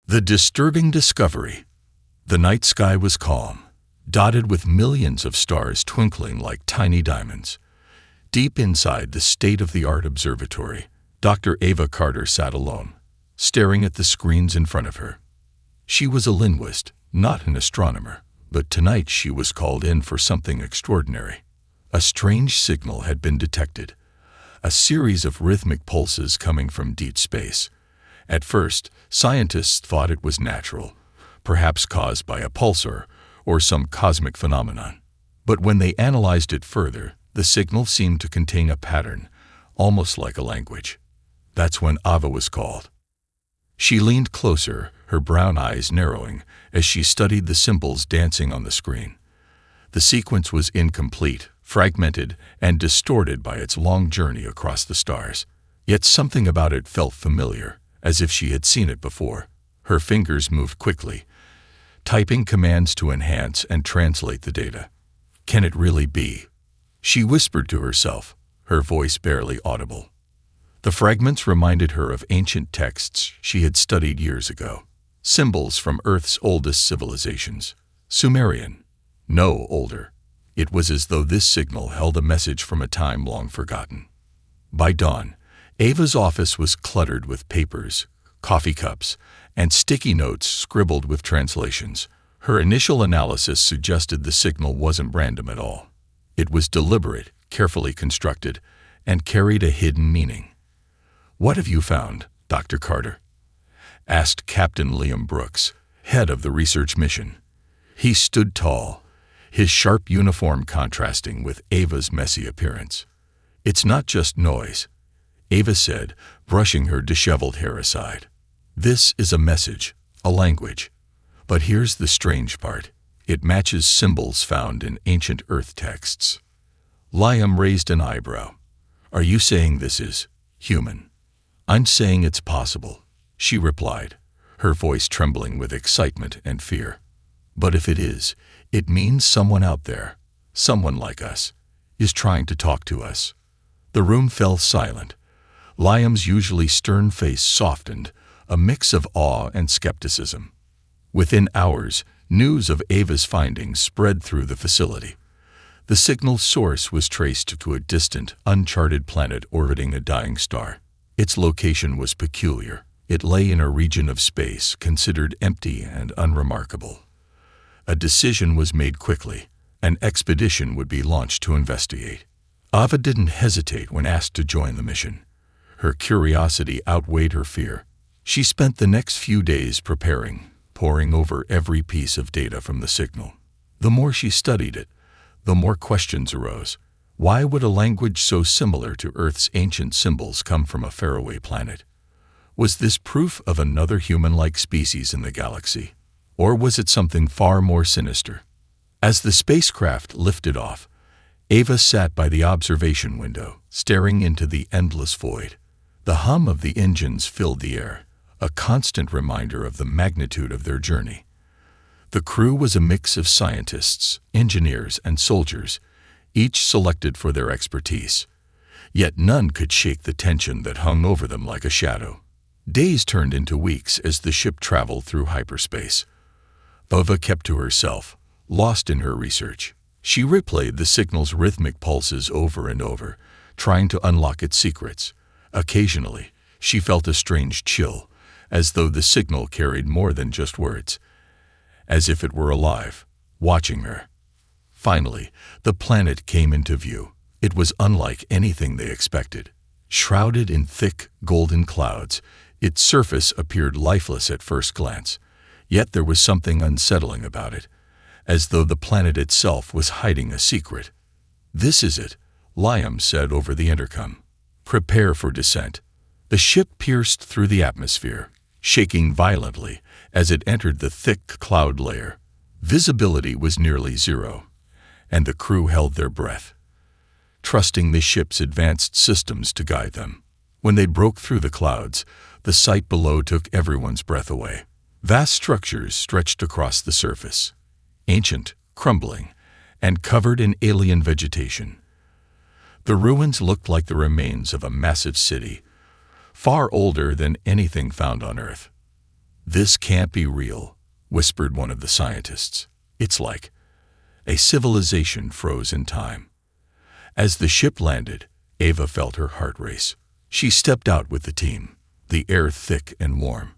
The disturbing discovery. The night sky was calm, dotted with millions of stars twinkling like tiny diamonds. Deep inside the state-of-the-art observatory, Dr. Ava Carter sat alone, staring at the screens in front of her. She was a linguist, not an astronomer, but tonight she was called in for something extraordinary. A strange signal had been detected, a series of rhythmic pulses coming from deep space. At first, scientists thought it was natural, perhaps caused by a pulsar or some cosmic phenomenon. But when they analyzed it further, the signal seemed to contain a pattern, almost like a language. That's when Ava was called. She leaned closer, her brown eyes narrowing, as she studied the symbols dancing on the screen. The sequence was incomplete, fragmented, and distorted by its long journey across the stars. Yet something about it felt familiar, as if she had seen it before. Her fingers moved quickly, typing commands to enhance and translate the data. Can it really be? She whispered to herself, her voice barely audible. The fragments reminded her of ancient texts she had studied years ago. Symbols from Earth's oldest civilizations. Sumerian. No, older. It was as though this signal held a message from a time long forgotten. By dawn, Ava's office was cluttered with papers, coffee cups, and sticky notes scribbled with translations. Her initial analysis suggested the signal wasn't random at all. It was deliberate, carefully constructed, and carried a hidden meaning. "What have you found, Dr. Carter?" asked Captain Liam Brooks, head of the research mission. He stood tall, his sharp uniform contrasting with Ava's messy appearance. "It's not just noise," Ava said, brushing her disheveled hair aside. "This is a message, a language. But here's the strange part. It matches symbols found in ancient Earth texts." Liam raised an eyebrow. "Are you saying this is human?" "I'm saying it's possible," she replied, her voice trembling with excitement and fear. "But if it is, it means someone out there, someone like us, is trying to talk to us." The room fell silent. Liam's usually stern face softened, a mix of awe and skepticism. Within hours, news of Ava's findings spread through the facility. The signal's source was traced to a distant, uncharted planet orbiting a dying star. Its location was peculiar. It lay in a region of space considered empty and unremarkable. A decision was made quickly. An expedition would be launched to investigate. Ava didn't hesitate when asked to join the mission. Her curiosity outweighed her fear. She spent the next few days preparing, poring over every piece of data from the signal. The more she studied it, the more questions arose. Why would a language so similar to Earth's ancient symbols come from a faraway planet? Was this proof of another human-like species in the galaxy? Or was it something far more sinister? As the spacecraft lifted off, Ava sat by the observation window, staring into the endless void. The hum of the engines filled the air, a constant reminder of the magnitude of their journey. The crew was a mix of scientists, engineers, and soldiers, each selected for their expertise. Yet none could shake the tension that hung over them like a shadow. Days turned into weeks as the ship traveled through hyperspace. Ava kept to herself, lost in her research. She replayed the signal's rhythmic pulses over and over, trying to unlock its secrets. Occasionally, she felt a strange chill, as though the signal carried more than just words, as if it were alive, watching her. Finally, the planet came into view. It was unlike anything they expected. Shrouded in thick, golden clouds, its surface appeared lifeless at first glance. Yet there was something unsettling about it, as though the planet itself was hiding a secret. "This is it," Liam said over the intercom. "Prepare for descent." The ship pierced through the atmosphere, shaking violently as it entered the thick cloud layer. Visibility was nearly zero, and the crew held their breath, trusting the ship's advanced systems to guide them. When they broke through the clouds, the sight below took everyone's breath away. Vast structures stretched across the surface, ancient, crumbling, and covered in alien vegetation. The ruins looked like the remains of a massive city, far older than anything found on Earth. "This can't be real," whispered one of the scientists. "It's like a civilization froze in time." As the ship landed, Ava felt her heart race. She stepped out with the team, the air thick and warm.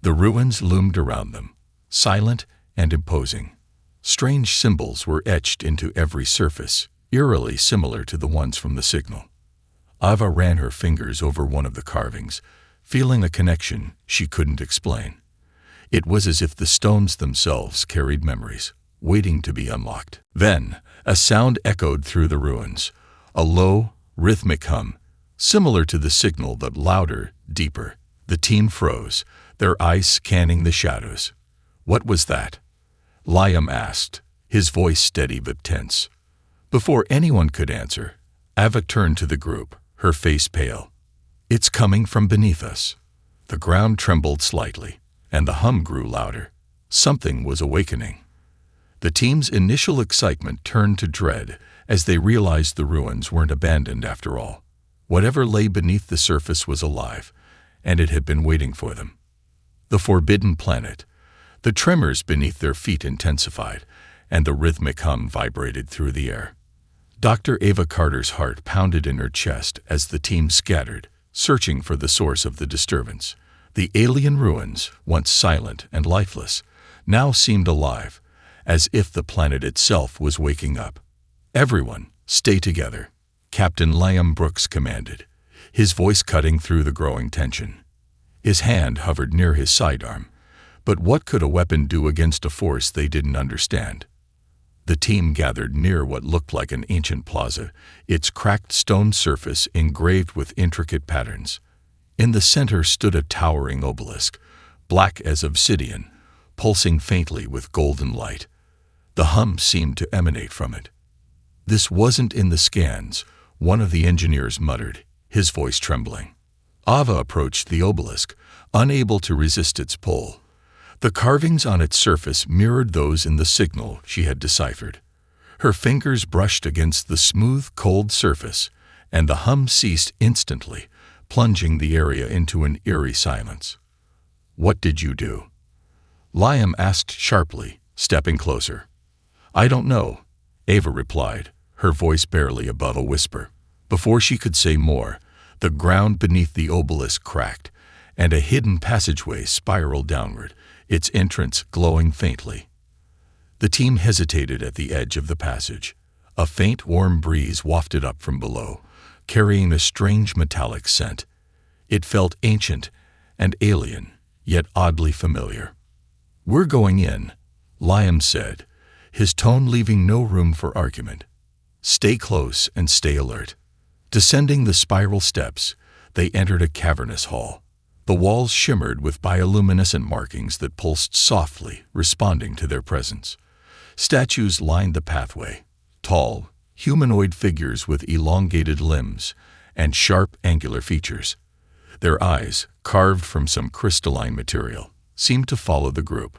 The ruins loomed around them, silent and imposing. Strange symbols were etched into every surface, eerily similar to the ones from the signal. Ava ran her fingers over one of the carvings, feeling a connection she couldn't explain. It was as if the stones themselves carried memories, waiting to be unlocked. Then, a sound echoed through the ruins, a low, rhythmic hum, similar to the signal but louder, deeper. The team froze, their eyes scanning the shadows. "What was that?" Liam asked, his voice steady but tense. Before anyone could answer, Ava turned to the group, her face pale. "It's coming from beneath us." The ground trembled slightly, and the hum grew louder. Something was awakening. The team's initial excitement turned to dread as they realized the ruins weren't abandoned after all. Whatever lay beneath the surface was alive, and it had been waiting for them. The forbidden planet. The tremors beneath their feet intensified, and the rhythmic hum vibrated through the air. Dr. Ava Carter's heart pounded in her chest as the team scattered, searching for the source of the disturbance. The alien ruins, once silent and lifeless, now seemed alive, as if the planet itself was waking up. "Everyone, stay together," Captain Liam Brooks commanded, his voice cutting through the growing tension. His hand hovered near his sidearm, but what could a weapon do against a force they didn't understand? The team gathered near what looked like an ancient plaza, its cracked stone surface engraved with intricate patterns. In the center stood a towering obelisk, black as obsidian, pulsing faintly with golden light. The hum seemed to emanate from it. "This wasn't in the scans," one of the engineers muttered, his voice trembling. Ava approached the obelisk, unable to resist its pull. The carvings on its surface mirrored those in the signal she had deciphered. Her fingers brushed against the smooth, cold surface, and the hum ceased instantly, plunging the area into an eerie silence. "What did you do?" Liam asked sharply, stepping closer. "I don't know," Ava replied, her voice barely above a whisper. Before she could say more, the ground beneath the obelisk cracked, and a hidden passageway spiraled downward, its entrance glowing faintly. The team hesitated at the edge of the passage. A faint, warm breeze wafted up from below, carrying a strange metallic scent. It felt ancient and alien, yet oddly familiar. "We're going in," Liam said, his tone leaving no room for argument. "Stay close and stay alert." Descending the spiral steps, they entered a cavernous hall. The walls shimmered with bioluminescent markings that pulsed softly, responding to their presence. Statues lined the pathway, tall, humanoid figures with elongated limbs and sharp, angular features. Their eyes, carved from some crystalline material, seemed to follow the group.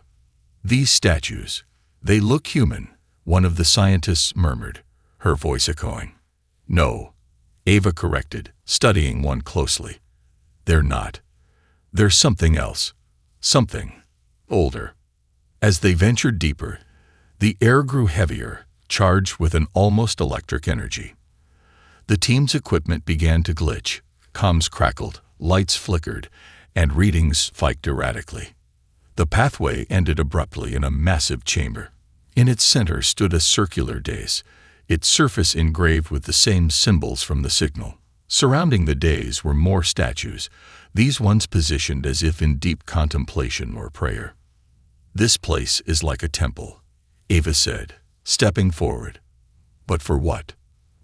"These statues, they look human," one of the scientists murmured, her voice echoing. "No," Ava corrected, studying one closely. "They're not. There's something else. Something older." As they ventured deeper, the air grew heavier, charged with an almost electric energy. The team's equipment began to glitch, comms crackled, lights flickered, and readings spiked erratically. The pathway ended abruptly in a massive chamber. In its center stood a circular dais, its surface engraved with the same symbols from the signal. Surrounding the dais were more statues, these ones positioned as if in deep contemplation or prayer. "This place is like a temple," Ava said, stepping forward. "But for what?"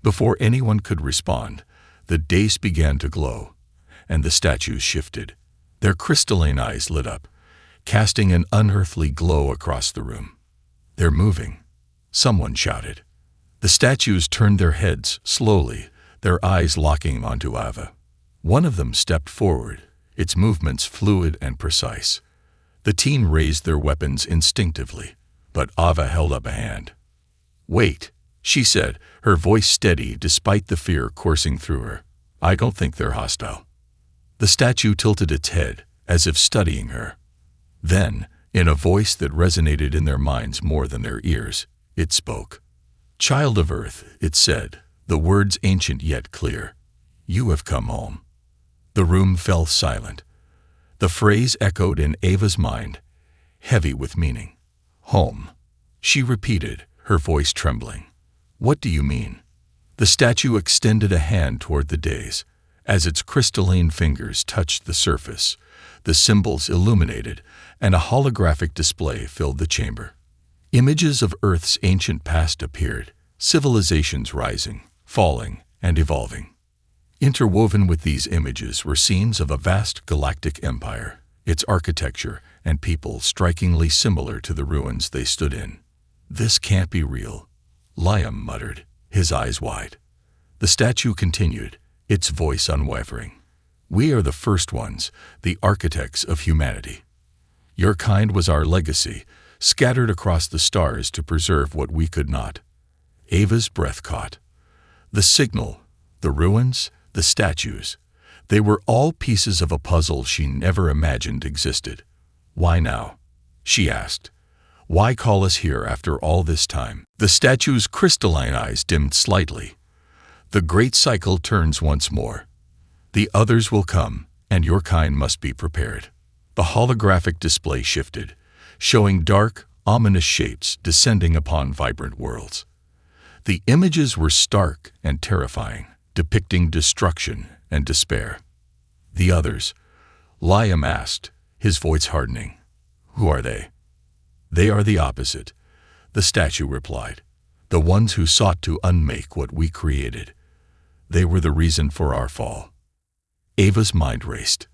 Before anyone could respond, the dais began to glow, and the statues shifted. Their crystalline eyes lit up, casting an unearthly glow across the room. "They're moving," someone shouted. The statues turned their heads slowly, their eyes locking onto Ava. One of them stepped forward, its movements fluid and precise. The team raised their weapons instinctively, but Ava held up a hand. "Wait," she said, her voice steady despite the fear coursing through her. "I don't think they're hostile." The statue tilted its head, as if studying her. Then, in a voice that resonated in their minds more than their ears, it spoke. "Child of Earth," it said, the words ancient yet clear, "you have come home." The room fell silent. The phrase echoed in Ava's mind, heavy with meaning. "Home," she repeated, her voice trembling. "What do you mean?" The statue extended a hand toward the days. As its crystalline fingers touched the surface, the symbols illuminated, and a holographic display filled the chamber. Images of Earth's ancient past appeared, civilizations rising, falling, and evolving. Interwoven with these images were scenes of a vast galactic empire, its architecture and people strikingly similar to the ruins they stood in. "This can't be real," Liam muttered, his eyes wide. The statue continued, its voice unwavering. "We are the first ones, the architects of humanity. Your kind was our legacy, scattered across the stars to preserve what we could not." Ava's breath caught. The signal, the ruins, the statues, they were all pieces of a puzzle she never imagined existed. "Why now?" she asked. "Why call us here after all this time?" The statue's crystalline eyes dimmed slightly. "The great cycle turns once more. The others will come, and your kind must be prepared." The holographic display shifted, showing dark, ominous shapes descending upon vibrant worlds. The images were stark and terrifying, depicting destruction and despair. "The others?" Liam asked, his voice hardening. "Who are they?" "They are the opposite," the statue replied. "The ones who sought to unmake what we created. They were the reason for our fall." Ava's mind raced.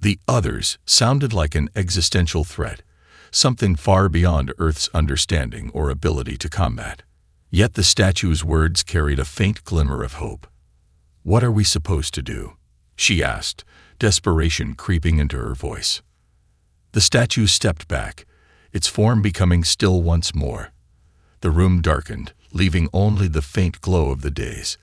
The others sounded like an existential threat, something far beyond Earth's understanding or ability to combat. Yet the statue's words carried a faint glimmer of hope. "What are we supposed to do?" she asked, desperation creeping into her voice. The statue stepped back, its form becoming still once more. The room darkened, leaving only the faint glow of the days.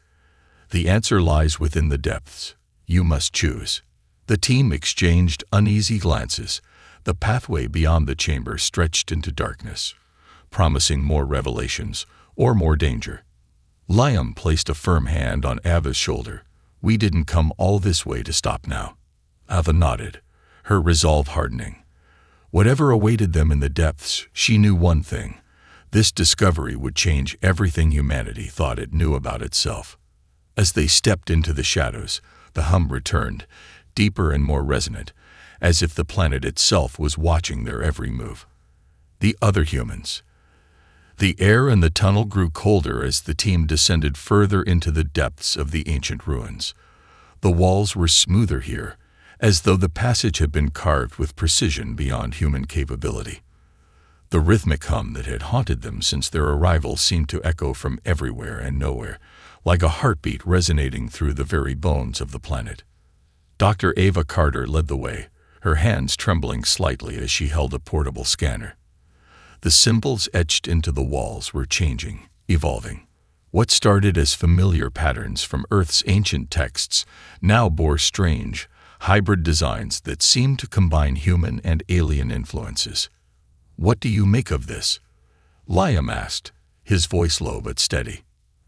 "The answer lies within the depths. You must choose." The team exchanged uneasy glances. The pathway beyond the chamber stretched into darkness, promising more revelations or more danger. Liam placed a firm hand on Ava's shoulder. "We didn't come all this way to stop now." Ava nodded, her resolve hardening. Whatever awaited them in the depths, she knew one thing. This discovery would change everything humanity thought it knew about itself. As they stepped into the shadows, the hum returned, deeper and more resonant, as if the planet itself was watching their every move. The other humans. The air in the tunnel grew colder as the team descended further into the depths of the ancient ruins. The walls were smoother here, as though the passage had been carved with precision beyond human capability. The rhythmic hum that had haunted them since their arrival seemed to echo from everywhere and nowhere, like a heartbeat resonating through the very bones of the planet. Dr. Ava Carter led the way, her hands trembling slightly as she held a portable scanner. The symbols etched into the walls were changing, evolving. What started as familiar patterns from Earth's ancient texts now bore strange, hybrid designs that seemed to combine human and alien influences. "What do you make of this?" Liam asked, his voice low but steady.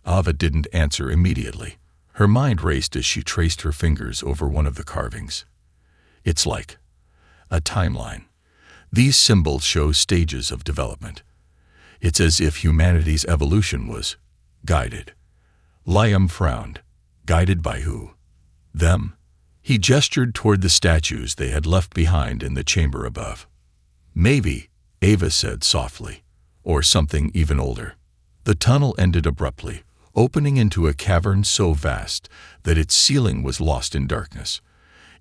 Ava didn't answer immediately. Her mind raced as she traced her fingers over one of the carvings. "It's like a timeline. These symbols show stages of development. It's as if humanity's evolution was guided." Liam frowned. "Guided by who?" "Them." He gestured toward the statues they had left behind in the chamber above. "Maybe," Ava said softly, "or something even older." The tunnel ended abruptly, opening into a cavern so vast that its ceiling was lost in darkness.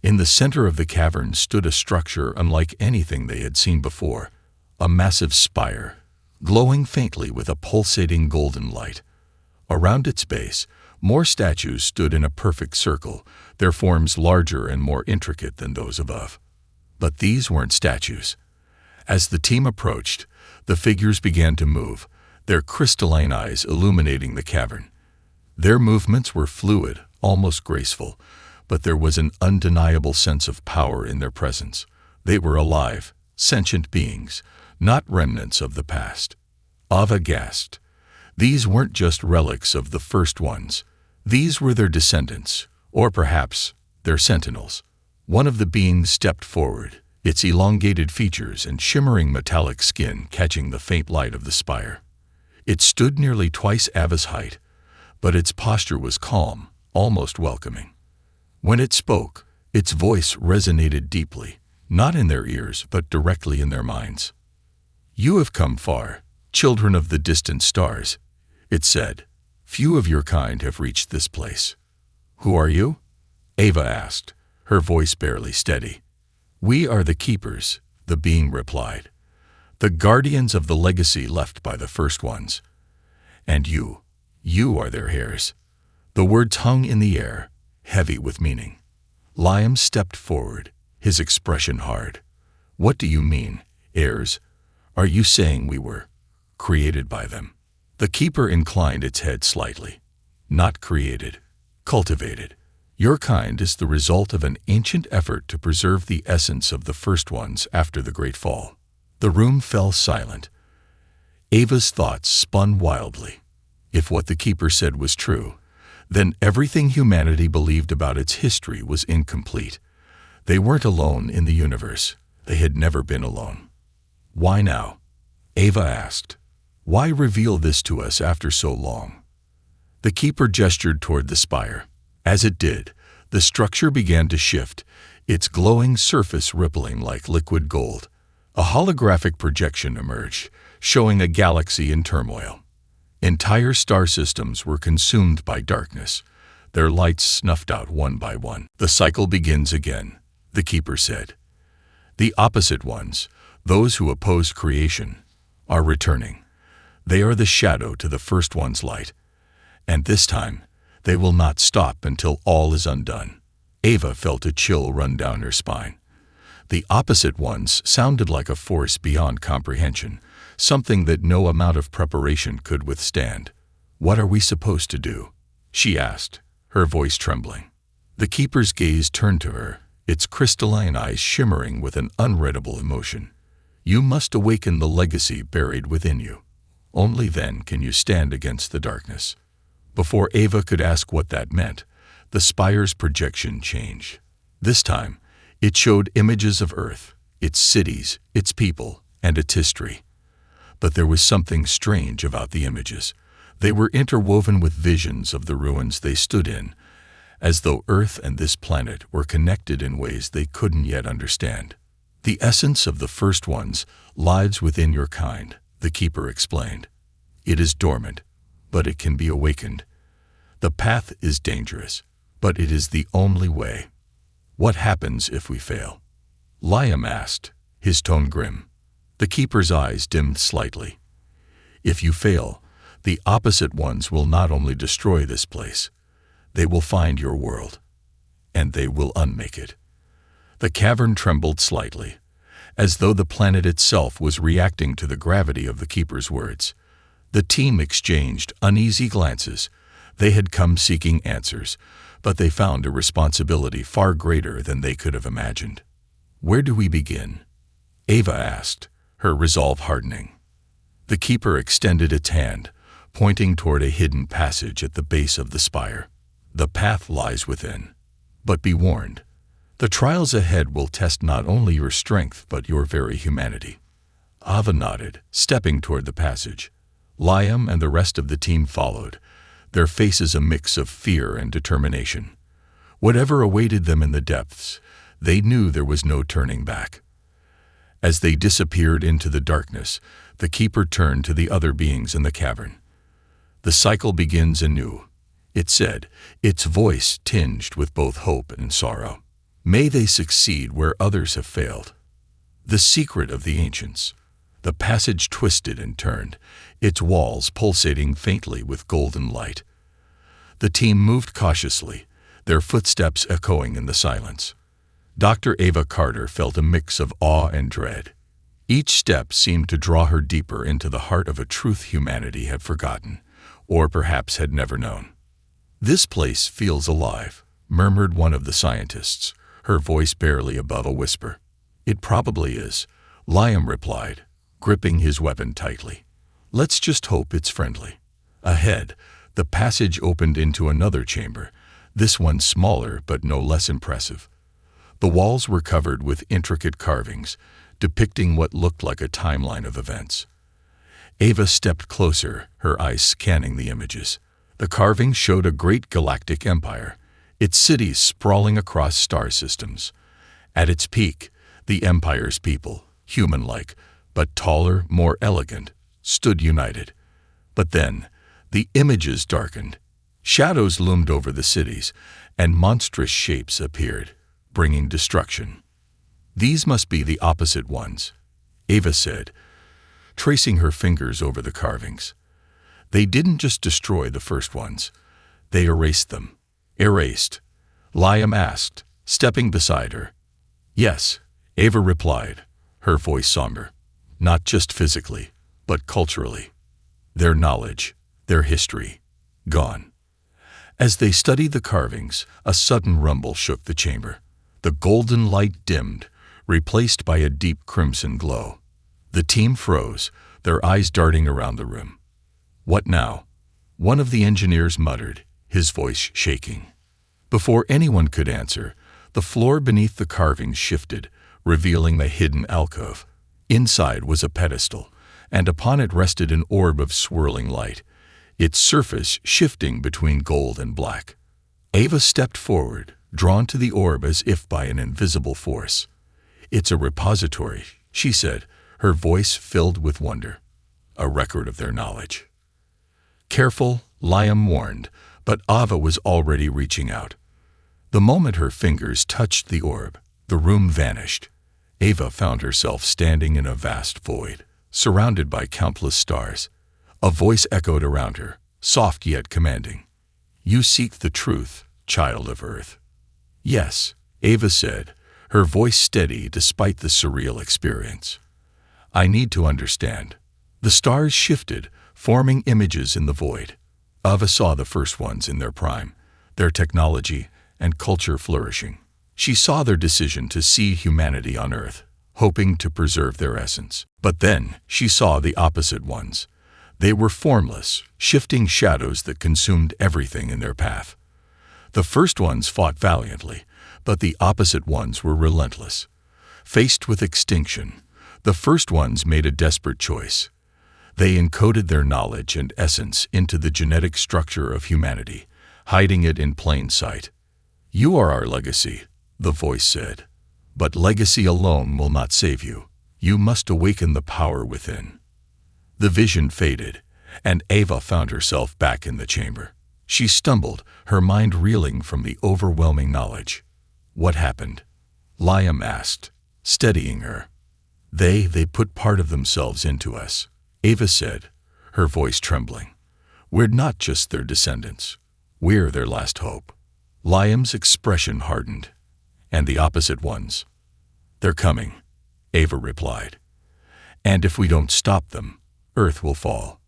In the center of the cavern stood a structure unlike anything they had seen before, a massive spire, glowing faintly with a pulsating golden light. Around its base, more statues stood in a perfect circle, their forms larger and more intricate than those above. But these weren't statues. As the team approached, the figures began to move, their crystalline eyes illuminating the cavern. Their movements were fluid, almost graceful, but there was an undeniable sense of power in their presence. They were alive, sentient beings, not remnants of the past. Ava gasped. These weren't just relics of the first ones. These were their descendants, or perhaps their sentinels. One of the beings stepped forward, its elongated features and shimmering metallic skin catching the faint light of the spire. It stood nearly twice Ava's height, but its posture was calm, almost welcoming. When it spoke, its voice resonated deeply, not in their ears but directly in their minds. "You have come far, children of the distant stars," it said. "Few of your kind have reached this place." "Who are you?" Ava asked, her voice barely steady. "We are the keepers," the being replied. "The guardians of the legacy left by the first ones. And you are their heirs." The words hung in the air, heavy with meaning. Liam stepped forward, his expression hard. "What do you mean, heirs? Are you saying we were created by them?" The keeper inclined its head slightly. "Not created, cultivated. Your kind is the result of an ancient effort to preserve the essence of the first ones after the Great Fall." The room fell silent. Ava's thoughts spun wildly. If what the keeper said was true, then everything humanity believed about its history was incomplete. They weren't alone in the universe. They had never been alone. "Why now?" Ava asked. "Why reveal this to us after so long?" The keeper gestured toward the spire. As it did, the structure began to shift, its glowing surface rippling like liquid gold. A holographic projection emerged, showing a galaxy in turmoil. Entire star systems were consumed by darkness, their lights snuffed out one by one. "The cycle begins again," the keeper said. "The opposite ones, those who oppose creation, are returning. They are the shadow to the first one's light. And this time, they will not stop until all is undone." Ava felt a chill run down her spine. The opposite ones sounded like a force beyond comprehension, something that no amount of preparation could withstand. "What are we supposed to do?" she asked, her voice trembling. The keeper's gaze turned to her, its crystalline eyes shimmering with an unreadable emotion. "You must awaken the legacy buried within you. Only then can you stand against the darkness." Before Ava could ask what that meant, the spire's projection changed. This time, it showed images of Earth, its cities, its people, and its history. But there was something strange about the images. They were interwoven with visions of the ruins they stood in, as though Earth and this planet were connected in ways they couldn't yet understand. "The essence of the first ones lies within your kind," the keeper explained. "It is dormant, but it can be awakened. The path is dangerous, but it is the only way." "What happens if we fail?" Liam asked, his tone grim. The keeper's eyes dimmed slightly. "If you fail, the opposite ones will not only destroy this place, they will find your world, and they will unmake it." The cavern trembled slightly, as though the planet itself was reacting to the gravity of the keeper's words. The team exchanged uneasy glances. They had come seeking answers, but they found a responsibility far greater than they could have imagined. "Where do we begin?" Ava asked, her resolve hardening. The keeper extended its hand, pointing toward a hidden passage at the base of the spire. "The path lies within. But be warned. The trials ahead will test not only your strength but your very humanity." Ava nodded, stepping toward the passage. Liam and the rest of the team followed, their faces a mix of fear and determination. Whatever awaited them in the depths, they knew there was no turning back. As they disappeared into the darkness, the keeper turned to the other beings in the cavern. "The cycle begins anew," it said, its voice tinged with both hope and sorrow. "May they succeed where others have failed." The secret of the ancients. The passage twisted and turned, its walls pulsating faintly with golden light. The team moved cautiously, their footsteps echoing in the silence. Dr. Ava Carter felt a mix of awe and dread. Each step seemed to draw her deeper into the heart of a truth humanity had forgotten, or perhaps had never known. "This place feels alive," murmured one of the scientists, her voice barely above a whisper. "It probably is," Liam replied, gripping his weapon tightly. Let's just hope it's friendly. Ahead, the passage opened into another chamber, this one smaller but no less impressive. The walls were covered with intricate carvings, depicting what looked like a timeline of events. Ava stepped closer, her eyes scanning the images. The carvings showed a great galactic empire, its cities sprawling across star systems. At its peak, the empire's people, human-like, but taller, more elegant, stood united. But then, the images darkened. Shadows loomed over the cities, and monstrous shapes appeared, bringing destruction. These must be the opposite ones, Ava said, tracing her fingers over the carvings. They didn't just destroy the first ones, they erased them. Erased? Liam asked, stepping beside her. Yes, Ava replied, her voice somber. Not just physically, but culturally. Their knowledge, their history, gone. As they studied the carvings, a sudden rumble shook the chamber. The golden light dimmed, replaced by a deep crimson glow. The team froze, their eyes darting around the room. What now? One of the engineers muttered, his voice shaking. Before anyone could answer, the floor beneath the carvings shifted, revealing the hidden alcove. Inside was a pedestal, and upon it rested an orb of swirling light, its surface shifting between gold and black. Ava stepped forward, drawn to the orb as if by an invisible force. It's a repository, she said, her voice filled with wonder. A record of their knowledge. Careful, Liam warned, but Ava was already reaching out. The moment her fingers touched the orb, the room vanished. Ava found herself standing in a vast void, surrounded by countless stars. A voice echoed around her, soft yet commanding. You seek the truth, child of Earth. Yes, Ava said, her voice steady despite the surreal experience. I need to understand. The stars shifted, forming images in the void. Ava saw the first ones in their prime, their technology and culture flourishing. She saw their decision to see humanity on Earth, hoping to preserve their essence. But then she saw the opposite ones. They were formless, shifting shadows that consumed everything in their path. The first ones fought valiantly, but the opposite ones were relentless. Faced with extinction, the first ones made a desperate choice. They encoded their knowledge and essence into the genetic structure of humanity, hiding it in plain sight. You are our legacy, the voice said. But legacy alone will not save you. You must awaken the power within. The vision faded, and Ava found herself back in the chamber. She stumbled, her mind reeling from the overwhelming knowledge. What happened? Liam asked, steadying her. They put part of themselves into us, Ava said, her voice trembling. We're not just their descendants. We're their last hope. Liam's expression hardened. And the opposite ones? They're coming, Ava replied. And if we don't stop them, Earth will fall.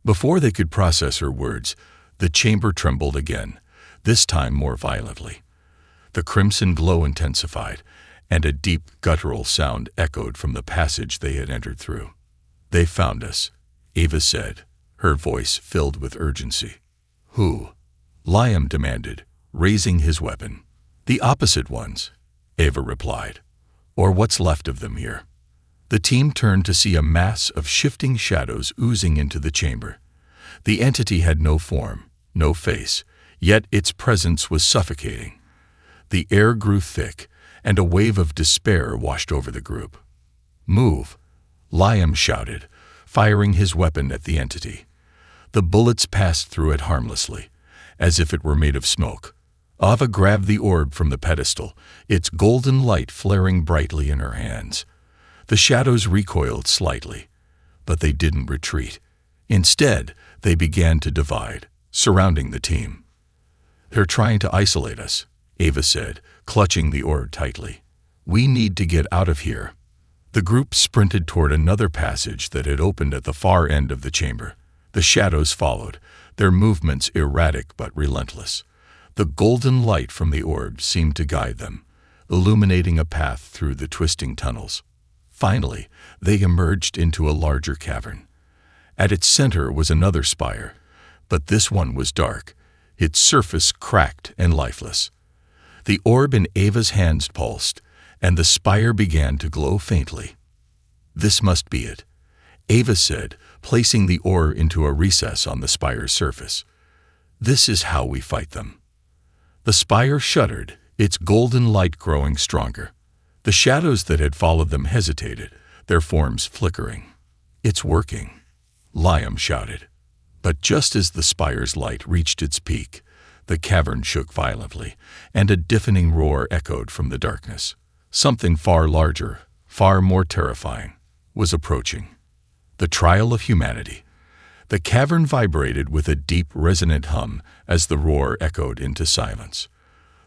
Before they could process her words, the chamber trembled again, this time more violently. The crimson glow intensified, and a deep guttural sound echoed from the passage they had entered through. They found us, Ava said, her voice filled with urgency. Who? Liam demanded, raising his weapon. The opposite ones, Ava replied. Or what's left of them here. The team turned to see a mass of shifting shadows oozing into the chamber. The entity had no form, no face, yet its presence was suffocating. The air grew thick, and a wave of despair washed over the group. Move, Liam shouted, firing his weapon at the entity. The bullets passed through it harmlessly, as if it were made of smoke. Ava grabbed the orb from the pedestal, its golden light flaring brightly in her hands. The shadows recoiled slightly, but they didn't retreat. Instead, they began to divide, surrounding the team. They're trying to isolate us, Ava said, clutching the orb tightly. We need to get out of here. The group sprinted toward another passage that had opened at the far end of the chamber. The shadows followed, their movements erratic but relentless. The golden light from the orb seemed to guide them, illuminating a path through the twisting tunnels. Finally, they emerged into a larger cavern. At its center was another spire, but this one was dark, its surface cracked and lifeless. The orb in Ava's hands pulsed, and the spire began to glow faintly. "This must be it," Ava said, placing the ore into a recess on the spire's surface. "This is how we fight them." The spire shuddered, its golden light growing stronger. The shadows that had followed them hesitated, their forms flickering. "It's working," Liam shouted. But just as the spire's light reached its peak, the cavern shook violently, and a deafening roar echoed from the darkness. Something far larger, far more terrifying, was approaching. The trial of humanity. The cavern vibrated with a deep, resonant hum as the roar echoed into silence.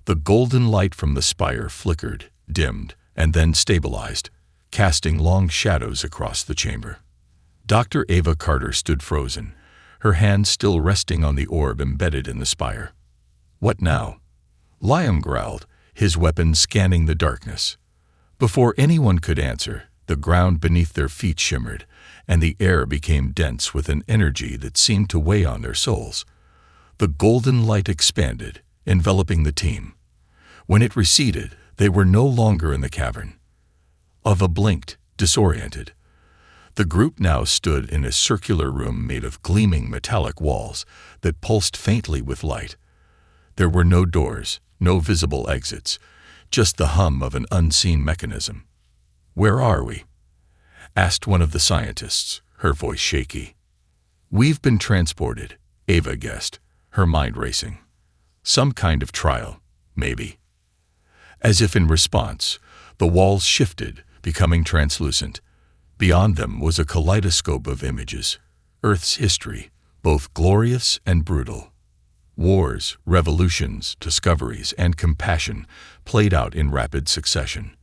The golden light from the spire flickered, dimmed, and then stabilized, casting long shadows across the chamber. Dr. Ava Carter stood frozen, her hands still resting on the orb embedded in the spire. "What now?" Liam growled, his weapon scanning the darkness. Before anyone could answer, the ground beneath their feet shimmered, and the air became dense with an energy that seemed to weigh on their souls. The golden light expanded, enveloping the team. When it receded, they were no longer in the cavern. Ava blinked, disoriented. The group now stood in a circular room made of gleaming metallic walls that pulsed faintly with light. There were no doors, no visible exits, just the hum of an unseen mechanism. "Where are we?" asked one of the scientists, her voice shaky. "We've been transported," Ava guessed, her mind racing. "Some kind of trial, maybe." As if in response, the walls shifted, becoming translucent. Beyond them was a kaleidoscope of images, Earth's history, both glorious and brutal. Wars, revolutions, discoveries, and compassion played out in rapid succession.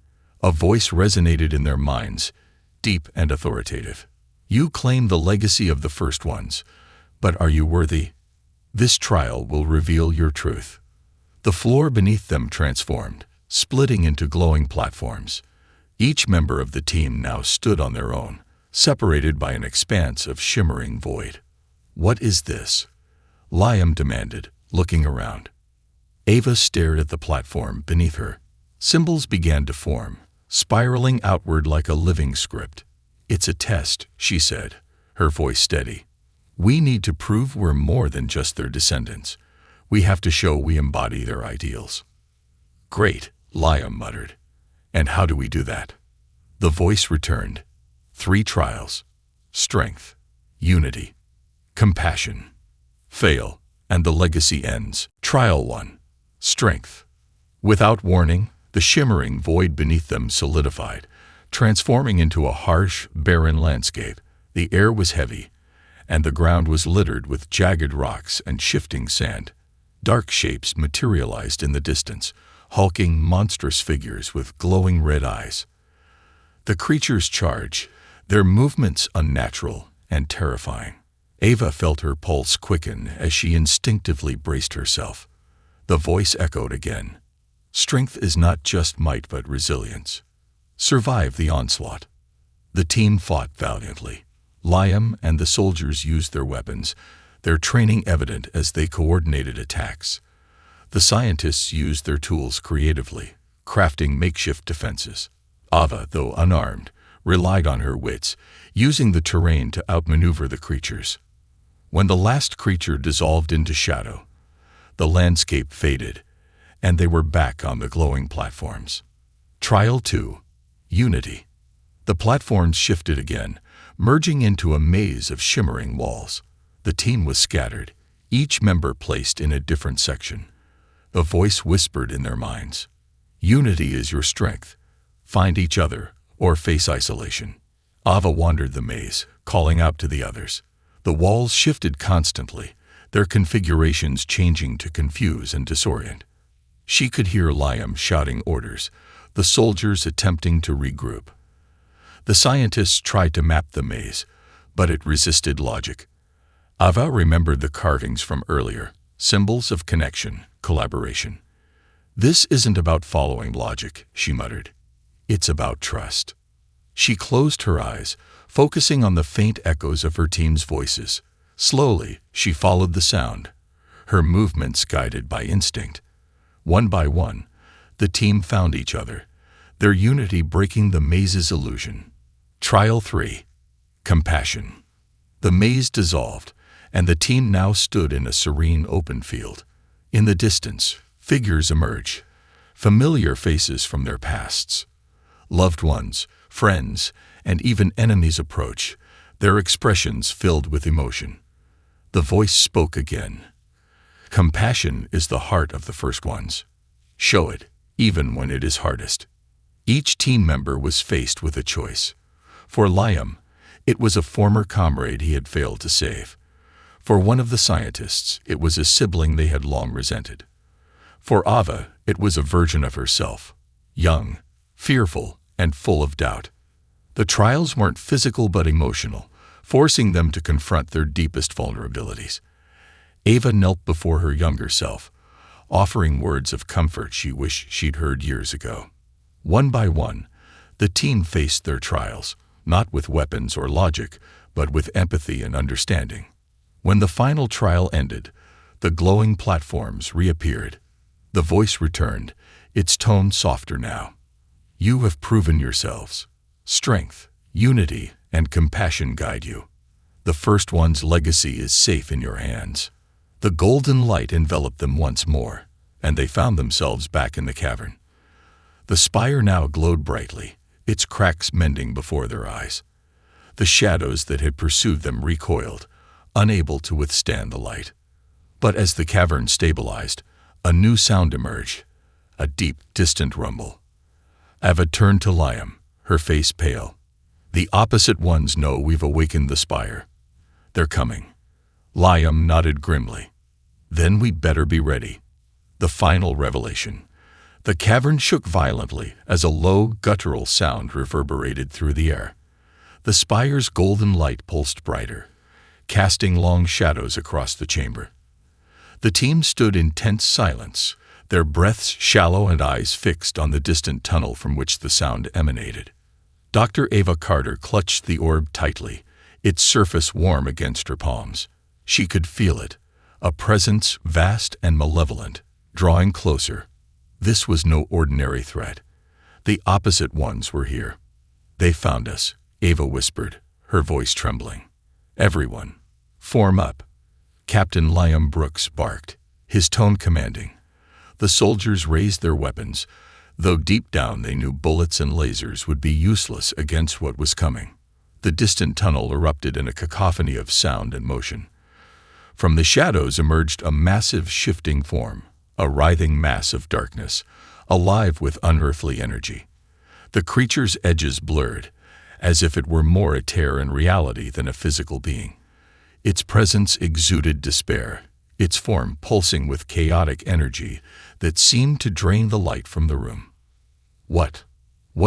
A voice resonated in their minds, deep and authoritative. "You claim the legacy of the first ones, but are you worthy? This trial will reveal your truth." The floor beneath them transformed, splitting into glowing platforms. Each member of the team now stood on their own, separated by an expanse of shimmering void. "What is this?" Liam demanded, looking around. Ava stared at the platform beneath her. Symbols began to form, spiraling outward like a living script. "It's a test," she said, her voice steady. "We need to prove we're more than just their descendants. We have to show we embody their ideals." "Great," Liam muttered. "And how do we do that?" The voice returned. 3 trials: strength, unity, compassion. Fail, and the legacy ends. Trial 1: strength. Without warning, the shimmering void beneath them solidified, transforming into a harsh, barren landscape. The air was heavy, and the ground was littered with jagged rocks and shifting sand. Dark shapes materialized in the distance, hulking, monstrous figures with glowing red eyes. The creatures charged, their movements unnatural and terrifying. Ava felt her pulse quicken as she instinctively braced herself. The voice echoed again. "Strength is not just might but resilience. Survive the onslaught." The team fought valiantly. Liam and the soldiers used their weapons, their training evident as they coordinated attacks. The scientists used their tools creatively, crafting makeshift defenses. Ava, though unarmed, relied on her wits, using the terrain to outmaneuver the creatures. When the last creature dissolved into shadow, the landscape faded, and they were back on the glowing platforms. Trial 2: unity. The platforms shifted again, merging into a maze of shimmering walls. The team was scattered, each member placed in a different section. A voice whispered in their minds, "Unity is your strength. Find each other, or face isolation." Ava wandered the maze, calling out to the others. The walls shifted constantly, their configurations changing to confuse and disorient. She could hear Liam shouting orders, the soldiers attempting to regroup. The scientists tried to map the maze, but it resisted logic. Ava remembered the carvings from earlier, symbols of connection, collaboration. "This isn't about following logic," she muttered. "It's about trust." She closed her eyes, focusing on the faint echoes of her team's voices. Slowly, she followed the sound, her movements guided by instinct. One by one, the team found each other, their unity breaking the maze's illusion. Trial 3. Compassion. The maze dissolved, and the team now stood in a serene open field. In the distance, figures emerged, familiar faces from their pasts. Loved ones, friends, and even enemies approach, their expressions filled with emotion. The voice spoke again. Compassion is the heart of the first ones. Show it, even when it is hardest. Each team member was faced with a choice. For Liam, it was a former comrade he had failed to save. For one of the scientists, it was a sibling they had long resented. For Ava, it was a version of herself, young, fearful, and full of doubt. The trials weren't physical but emotional, forcing them to confront their deepest vulnerabilities. Ava knelt before her younger self, offering words of comfort she wished she'd heard years ago. One by one, the team faced their trials, not with weapons or logic, but with empathy and understanding. When the final trial ended, the glowing platforms reappeared. The voice returned, its tone softer now. You have proven yourselves. Strength, unity, and compassion guide you. The first one's legacy is safe in your hands. The golden light enveloped them once more, and they found themselves back in the cavern. The spire now glowed brightly, its cracks mending before their eyes. The shadows that had pursued them recoiled, unable to withstand the light. But as the cavern stabilized, a new sound emerged, a deep, distant rumble. Ava turned to Liam, her face pale. The opposite ones know we've awakened the spire. They're coming. Liam nodded grimly. Then we'd better be ready. The final revelation. The cavern shook violently as a low, guttural sound reverberated through the air. The spire's golden light pulsed brighter, casting long shadows across the chamber. The team stood in tense silence, their breaths shallow and eyes fixed on the distant tunnel from which the sound emanated. Dr. Ava Carter clutched the orb tightly, its surface warm against her palms. She could feel it, a presence vast and malevolent, drawing closer. This was no ordinary threat. The opposite ones were here. They found us, Ava whispered, her voice trembling. Everyone, form up. Captain Liam Brooks barked, his tone commanding. The soldiers raised their weapons, though deep down they knew bullets and lasers would be useless against what was coming. The distant tunnel erupted in a cacophony of sound and motion. From the shadows emerged a massive shifting form, a writhing mass of darkness, alive with unearthly energy. The creature's edges blurred, as if it were more a tear in reality than a physical being. Its presence exuded despair, its form pulsing with chaotic energy that seemed to drain the light from the room. What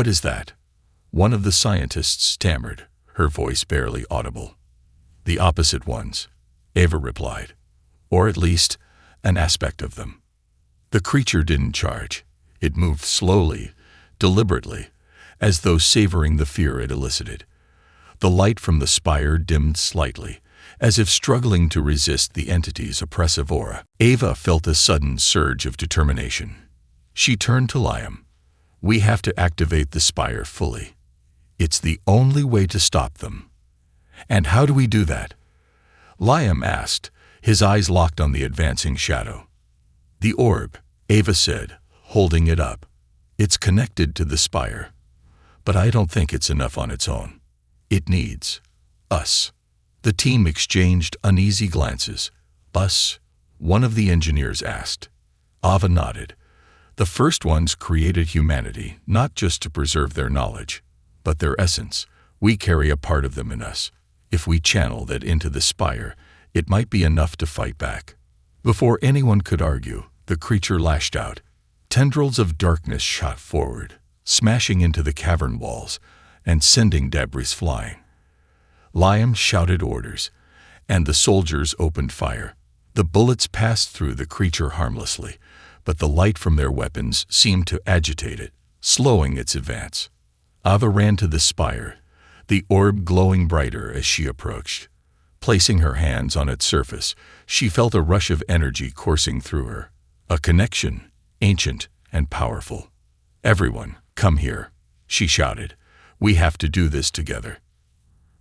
is that? One of the scientists stammered, her voice barely audible. The opposite ones, Ava replied, or at least an aspect of them. The creature didn't charge. It moved slowly, deliberately, as though savoring the fear it elicited. The light from the spire dimmed slightly, as if struggling to resist the entity's oppressive aura. Ava felt a sudden surge of determination. She turned to Liam. We have to activate the spire fully. It's the only way to stop them. And how do we do that? Liam asked, his eyes locked on the advancing shadow. The orb, Ava said, holding it up. It's connected to the spire. But I don't think it's enough on its own. It needs us. The team exchanged uneasy glances. Us? One of the engineers asked. Ava nodded. The first ones created humanity, not just to preserve their knowledge, but their essence. We carry a part of them in us. If we channel that into the spire, it might be enough to fight back. Before anyone could argue, the creature lashed out. Tendrils of darkness shot forward, smashing into the cavern walls and sending debris flying. Liam shouted orders, and the soldiers opened fire. The bullets passed through the creature harmlessly, but the light from their weapons seemed to agitate it, slowing its advance. Ava ran to the spire, the orb glowing brighter as she approached. Placing her hands on its surface, she felt a rush of energy coursing through her. A connection, ancient and powerful. "Everyone, come here," she shouted. "We have to do this together."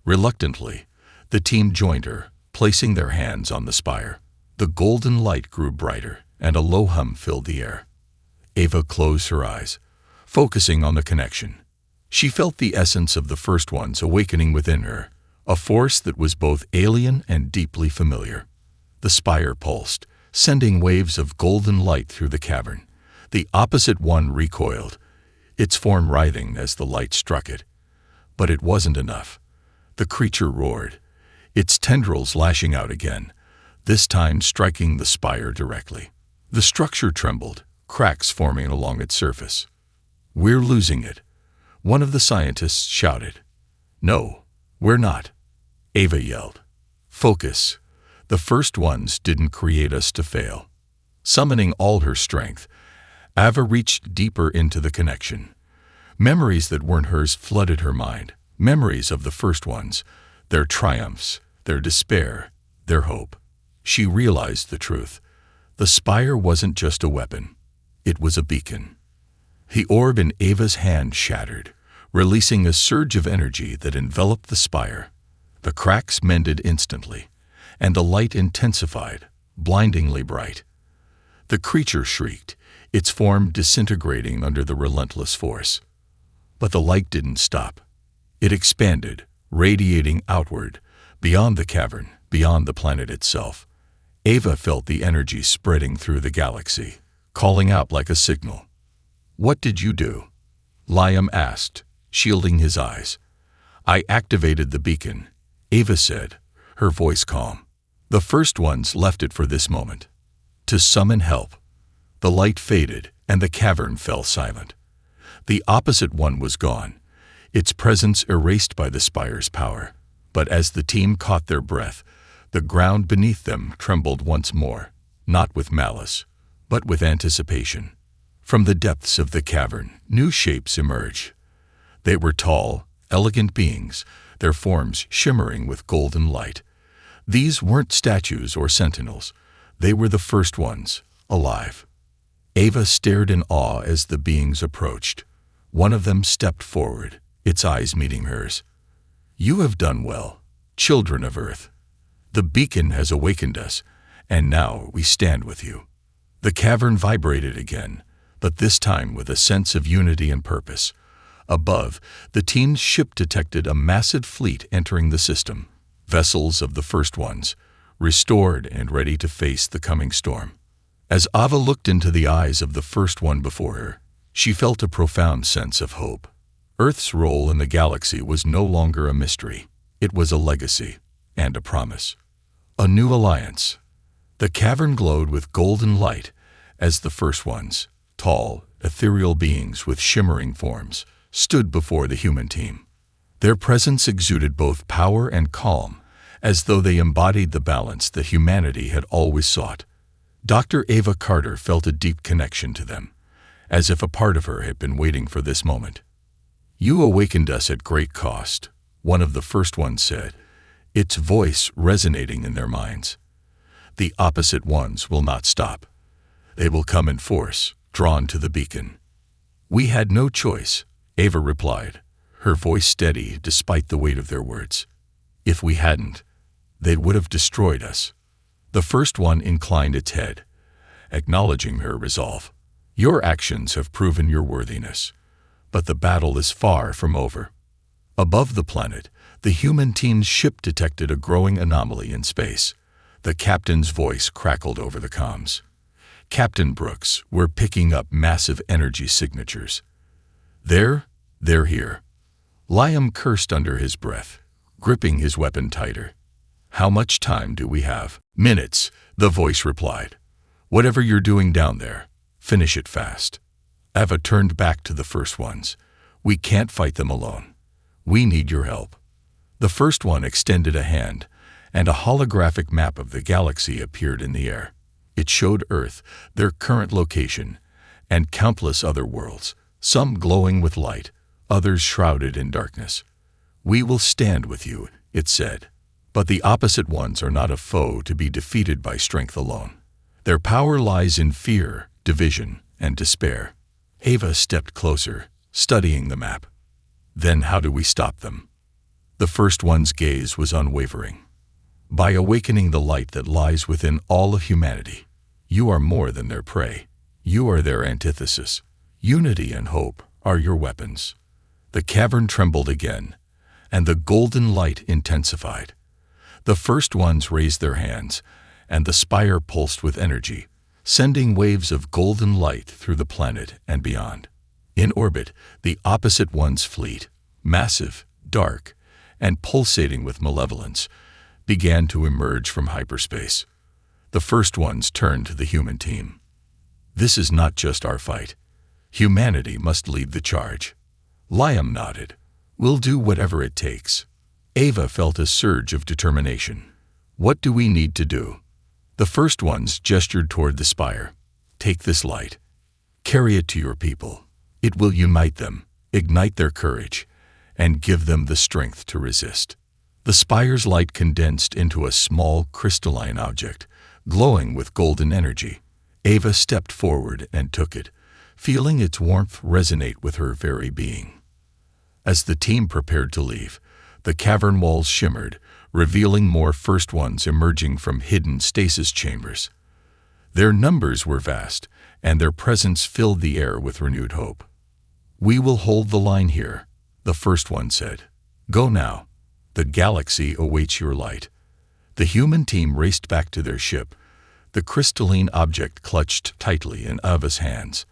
Reluctantly, the team joined her, placing their hands on the spire. The golden light grew brighter, and a low hum filled the air. Ava closed her eyes, focusing on the connection. She felt the essence of the first ones awakening within her, a force that was both alien and deeply familiar. The spire pulsed, sending waves of golden light through the cavern. The opposite one recoiled, its form writhing as the light struck it. But it wasn't enough. The creature roared, its tendrils lashing out again, this time striking the spire directly. The structure trembled, cracks forming along its surface. "We're losing it," one of the scientists shouted. "No, we're not," Ava yelled. "Focus. The first ones didn't create us to fail." Summoning all her strength, Ava reached deeper into the connection. Memories that weren't hers flooded her mind. Memories of the first ones, their triumphs, their despair, their hope. She realized the truth. The spire wasn't just a weapon. It was a beacon. The orb in Ava's hand shattered, releasing a surge of energy that enveloped the spire. The cracks mended instantly, and the light intensified, blindingly bright. The creature shrieked, its form disintegrating under the relentless force. But the light didn't stop. It expanded, radiating outward, beyond the cavern, beyond the planet itself. Ava felt the energy spreading through the galaxy, calling out like a signal. "What did you do?" Liam asked, shielding his eyes. "I activated the beacon," Ava said, her voice calm. "The first ones left it for this moment. To summon help." The light faded, and the cavern fell silent. The opposite one was gone, its presence erased by the spire's power. But as the team caught their breath, the ground beneath them trembled once more, not with malice, but with anticipation. From the depths of the cavern, new shapes emerged. They were tall, elegant beings, their forms shimmering with golden light. These weren't statues or sentinels. They were the first ones, alive. Ava stared in awe as the beings approached. One of them stepped forward, its eyes meeting hers. "You have done well, children of Earth. The beacon has awakened us, and now we stand with you." The cavern vibrated again, but this time with a sense of unity and purpose. Above, the team's ship detected a massive fleet entering the system, vessels of the first ones, restored and ready to face the coming storm. As Ava looked into the eyes of the first one before her, she felt a profound sense of hope. Earth's role in the galaxy was no longer a mystery. It was a legacy and a promise. A new alliance. The cavern glowed with golden light as the first ones, tall, ethereal beings with shimmering forms, stood before the human team. Their presence exuded both power and calm, as though they embodied the balance that humanity had always sought. Dr. Ava Carter felt a deep connection to them, as if a part of her had been waiting for this moment. "You awakened us at great cost," one of the first ones said, its voice resonating in their minds. "The opposite ones will not stop. They will come in force, drawn to the beacon." "We had no choice," Ava replied, her voice steady despite the weight of their words. "If we hadn't, they would have destroyed us." The first one inclined its head, acknowledging her resolve. "Your actions have proven your worthiness, but the battle is far from over." Above the planet, the human team's ship detected a growing anomaly in space. The captain's voice crackled over the comms. "Captain Brooks, we're picking up massive energy signatures." They're here." Liam cursed under his breath, gripping his weapon tighter. "How much time do we have?" "Minutes," the voice replied. "Whatever you're doing down there, finish it fast." Ava turned back to the first ones. "We can't fight them alone. We need your help." The first one extended a hand, and a holographic map of the galaxy appeared in the air. It showed Earth, their current location, and countless other worlds, some glowing with light, others shrouded in darkness. "We will stand with you," it said. But the opposite ones are not a foe to be defeated by strength alone. Their power lies in fear, division, and despair. Ava stepped closer, studying the map. "Then how do we stop them?" The first one's gaze was unwavering. "By awakening the light that lies within all of humanity. You are more than their prey. You are their antithesis. Unity and hope are your weapons." The cavern trembled again, and the golden light intensified. The first ones raised their hands, and the spire pulsed with energy, sending waves of golden light through the planet and beyond. In orbit, the opposite one's fleet, massive, dark, and pulsating with malevolence, began to emerge from hyperspace. The first ones turned to the human team. "This is not just our fight. Humanity must lead the charge." Liam nodded. "We'll do whatever it takes." Ava felt a surge of determination. "What do we need to do?" The first ones gestured toward the spire. "Take this light. Carry it to your people. It will unite them, ignite their courage, and give them the strength to resist." The spire's light condensed into a small crystalline object, glowing with golden energy. Ava stepped forward and took it, feeling its warmth resonate with her very being. As the team prepared to leave, the cavern walls shimmered, revealing more first ones emerging from hidden stasis chambers. Their numbers were vast, and their presence filled the air with renewed hope. "We will hold the line here," the first one said. "Go now. The galaxy awaits your light." The human team raced back to their ship, the crystalline object clutched tightly in Ava's hands.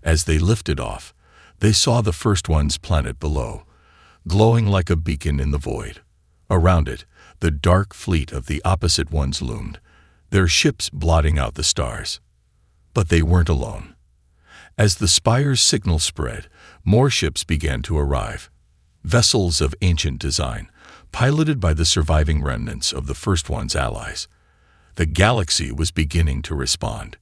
As they lifted off, they saw the first one's planet below, glowing like a beacon in the void. Around it, the dark fleet of the opposite ones loomed, their ships blotting out the stars. But they weren't alone. As the spire's signal spread, more ships began to arrive. Vessels of ancient design, piloted by the surviving remnants of the first one's allies. The galaxy was beginning to respond.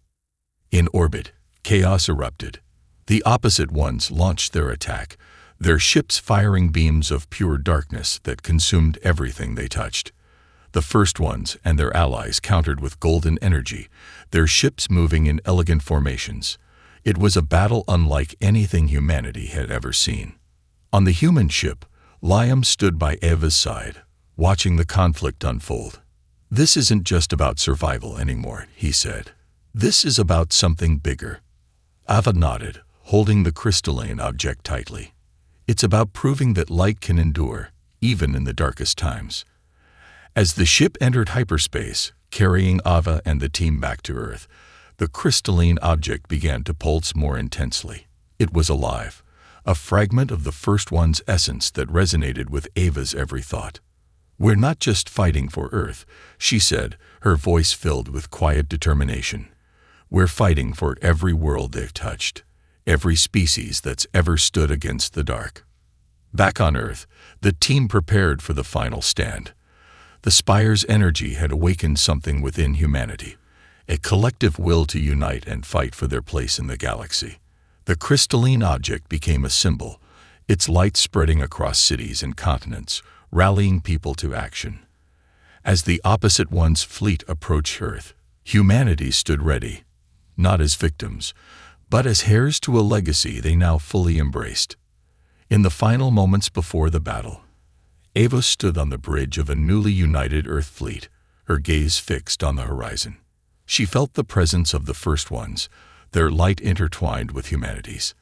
In orbit, chaos erupted. The opposite ones launched their attack, their ships firing beams of pure darkness that consumed everything they touched. The first ones and their allies countered with golden energy, their ships moving in elegant formations. It was a battle unlike anything humanity had ever seen. On the human ship, Liam stood by Ava's side, watching the conflict unfold. "This isn't just about survival anymore," he said. "This is about something bigger." Ava nodded, holding the crystalline object tightly. "It's about proving that light can endure, even in the darkest times." As the ship entered hyperspace, carrying Ava and the team back to Earth, the crystalline object began to pulse more intensely. It was alive, a fragment of the first one's essence that resonated with Ava's every thought. "We're not just fighting for Earth," she said, her voice filled with quiet determination. "We're fighting for every world they've touched, every species that's ever stood against the dark." Back on Earth, the team prepared for the final stand. The spire's energy had awakened something within humanity, a collective will to unite and fight for their place in the galaxy. The crystalline object became a symbol, its light spreading across cities and continents, rallying people to action. As the opposite one's fleet approached Earth, humanity stood ready, not as victims, but as heirs to a legacy they now fully embraced. In the final moments before the battle, Ava stood on the bridge of a newly united Earth fleet, her gaze fixed on the horizon. She felt the presence of the first ones, their light intertwined with humanity's.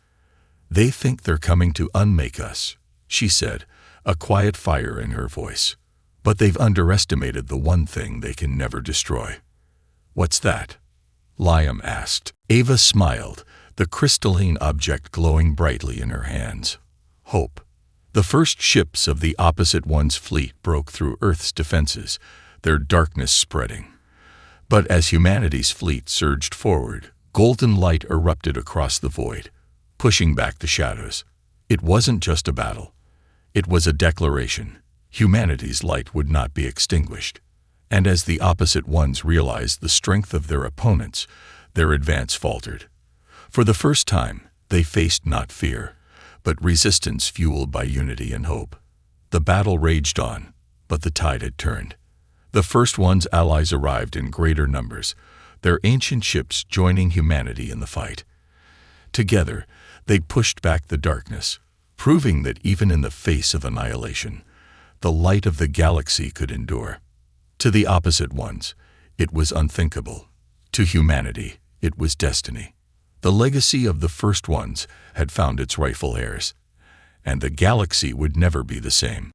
"They think they're coming to unmake us," she said, a quiet fire in her voice. "But they've underestimated the one thing they can never destroy." "What's that?" Liam asked. Ava smiled, the crystalline object glowing brightly in her hands. "Hope." The first ships of the opposite one's fleet broke through Earth's defenses, their darkness spreading. But as humanity's fleet surged forward, golden light erupted across the void, pushing back the shadows. It wasn't just a battle. It was a declaration. Humanity's light would not be extinguished. And as the opposite ones realized the strength of their opponents, their advance faltered. For the first time, they faced not fear, but resistance fueled by unity and hope. The battle raged on, but the tide had turned. The First One's allies arrived in greater numbers, their ancient ships joining humanity in the fight. Together, they pushed back the darkness, proving that even in the face of annihilation, the light of the galaxy could endure. To the opposite ones, it was unthinkable. To humanity, it was destiny. The legacy of the First Ones had found its rightful heirs, and the galaxy would never be the same.